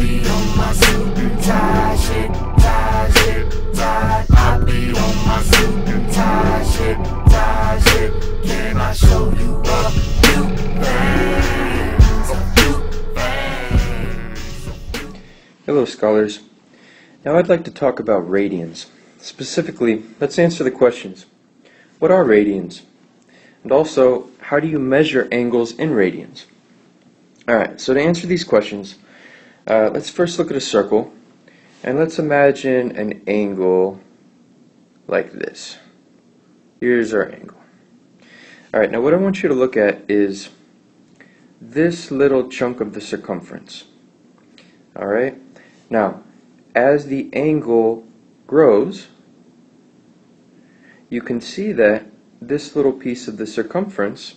be on my suit and tie shit, tie. I be on my suit and tie shit, tie shit. Can I show you a few things? A few things. Hello, scholars. Now I'd like to talk about radians. Specifically, let's answer the questions. What are radians? And also, how do you measure angles in radians? Alright, so to answer these questions, let's first look at a circle, and let's imagine an angle like this. Here's our angle. Alright, now what I want you to look at is this little chunk of the circumference. Alright, now as the angle grows, you can see that this little piece of the circumference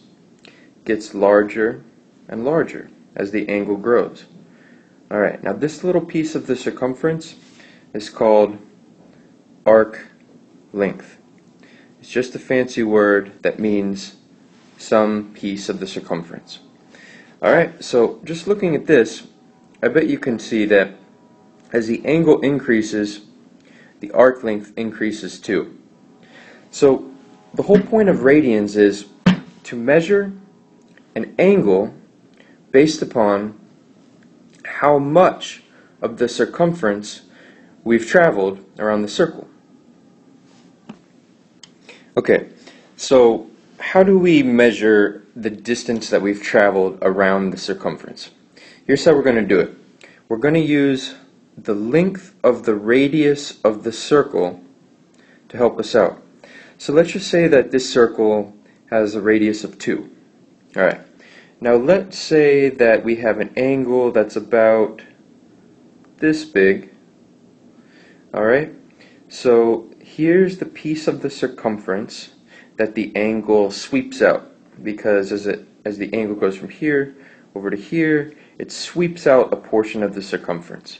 gets larger and larger as the angle grows. Alright, now this little piece of the circumference is called arc length. It's just a fancy word that means some piece of the circumference. Alright, so just looking at this, I bet you can see that as the angle increases, the arc length increases too. So the whole point of radians is to measure an angle based upon how much of the circumference we've traveled around the circle. Okay, so how do we measure the distance that we've traveled around the circumference? Here's how we're going to do it. We're going to use the length of the radius of the circle to help us out. So let's just say that this circle has a radius of 2. Alright, now let's say that we have an angle that's about this big. Alright, so here's the piece of the circumference that the angle sweeps out, because as the angle goes from here over to here, it sweeps out a portion of the circumference.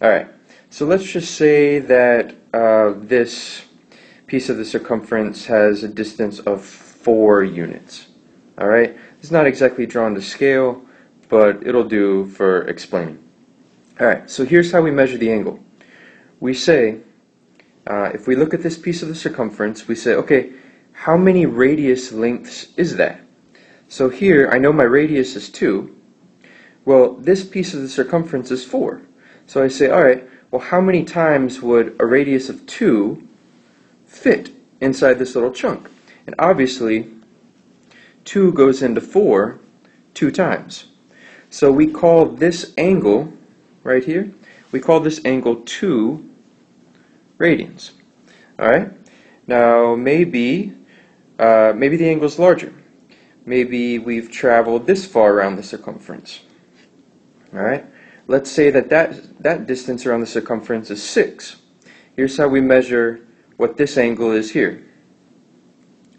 Alright, so let's just say that this piece of the circumference has a distance of 4 units. Alright, it's not exactly drawn to scale, but it'll do for explaining. Alright, so here's how we measure the angle. We say, if we look at this piece of the circumference, we say, okay, how many radius lengths is that? So here, I know my radius is 2. Well, this piece of the circumference is 4. So I say, alright, well, how many times would a radius of 2 fit inside this little chunk? And obviously 2 goes into 4 2 times. So we call this angle right here, we call this angle 2 radians. Alright, now maybe the angle is larger. Maybe we've traveled this far around the circumference. Alright, let's say that distance around the circumference is 6. Here's how we measure what this angle is here.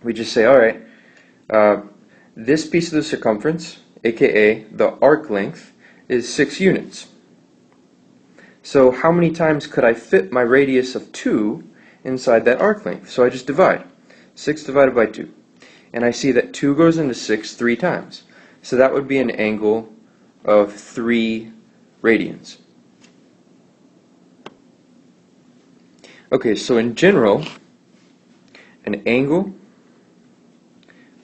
We just say, alright, this piece of the circumference, aka the arc length, is 6 units. So how many times could I fit my radius of 2 inside that arc length? So I just divide. 6 divided by 2. And I see that 2 goes into 6 3 times. So that would be an angle of 3 radians. Okay, so in general, an angle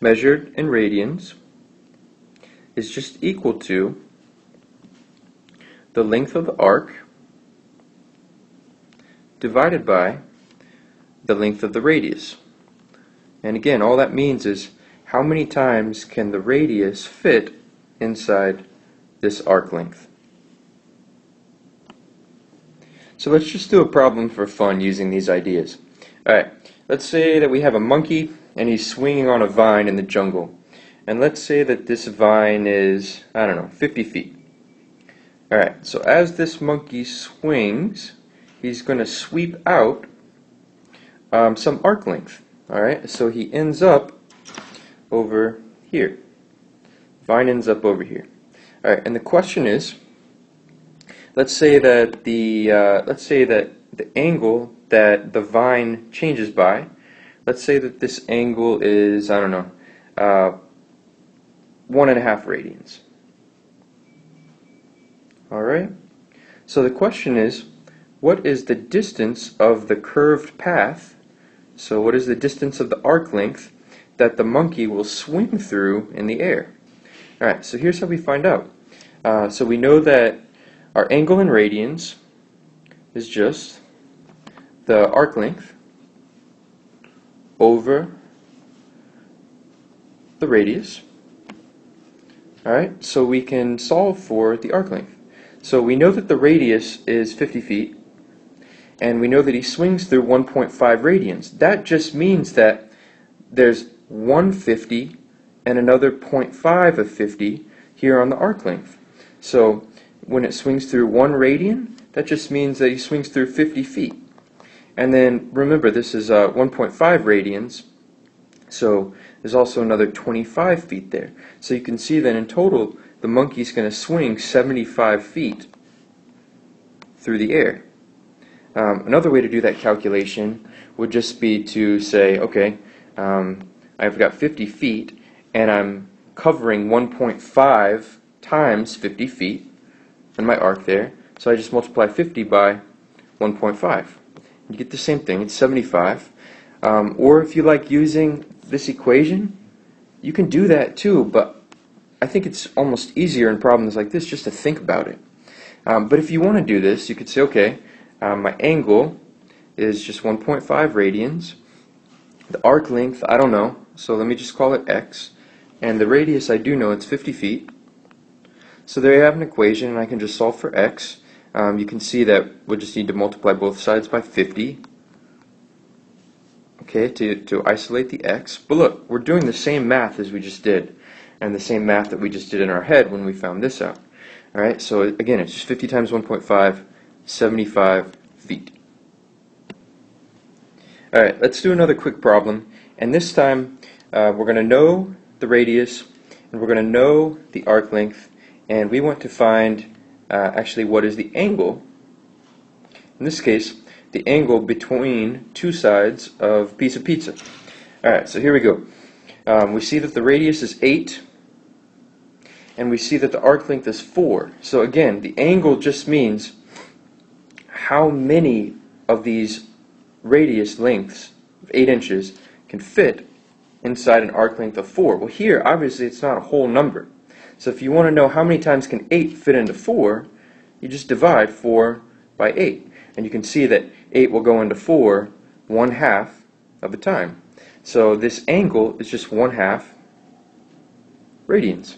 measured in radians is just equal to the length of the arc divided by the length of the radius. And again, all that means is how many times can the radius fit inside this arc length. So let's just do a problem for fun using these ideas. Alright, let's say that we have a monkey and he's swinging on a vine in the jungle. And let's say that this vine is, I don't know, 50 feet. Alright, so as this monkey swings, he's going to sweep out some arc length. Alright, so he ends up over here. Vine ends up over here. Alright, and the question is, let's say that the angle that the vine changes by, let's say that this angle is, I don't know, 1.5 radians. Alright, So the question is, what is the distance of the curved path? So what is the distance of the arc length that the monkey will swing through in the air? Alright, so here's how we find out. So we know that our angle in radians is just the arc length over the radius. Alright, so we can solve for the arc length. So we know that the radius is 50 feet, and we know that he swings through 1.5 radians. That just means that there's 150 and another 0.5 of 50 here on the arc length. So when it swings through 1 radian, that just means that he swings through 50 feet. And then remember, this is 1.5 radians, so there's also another 25 feet there. So you can see that in total, the monkey's going to swing 75 feet through the air. Another way to do that calculation would just be to say, okay, I've got 50 feet, and I'm covering 1.5 times 50 feet in my arc there, so I just multiply 50 by 1.5. You get the same thing, it's 75. Or if you like using this equation, you can do that too, but I think it's almost easier in problems like this just to think about it. But if you want to do this, you could say, okay, my angle is just 1.5 radians. The arc length, I don't know, so let me just call it x. And the radius, I do know, it's 50 feet. So there you have an equation, and I can just solve for x. You can see that we'll just need to multiply both sides by 50, okay, to isolate the x. But look, we're doing the same math as we just did, and the same math that we just did in our head when we found this out. Alright, so again, it's just 50 times 1.5, 75 feet. Alright, let's do another quick problem, and this time we're going to know the radius, and we're going to know the arc length, and we want to find actually what is the angle. In this case, the angle between two sides of a piece of pizza. Alright, so here we go. We see that the radius is 8, and we see that the arc length is 4. So again, the angle just means how many of these radius lengths of 8 inches can fit inside an arc length of 4. Well, here, obviously, it's not a whole number. So if you want to know how many times can 8 fit into 4, you just divide 4 by 8. And you can see that 8 will go into 4 1/2 of the time. So this angle is just 1/2 radians.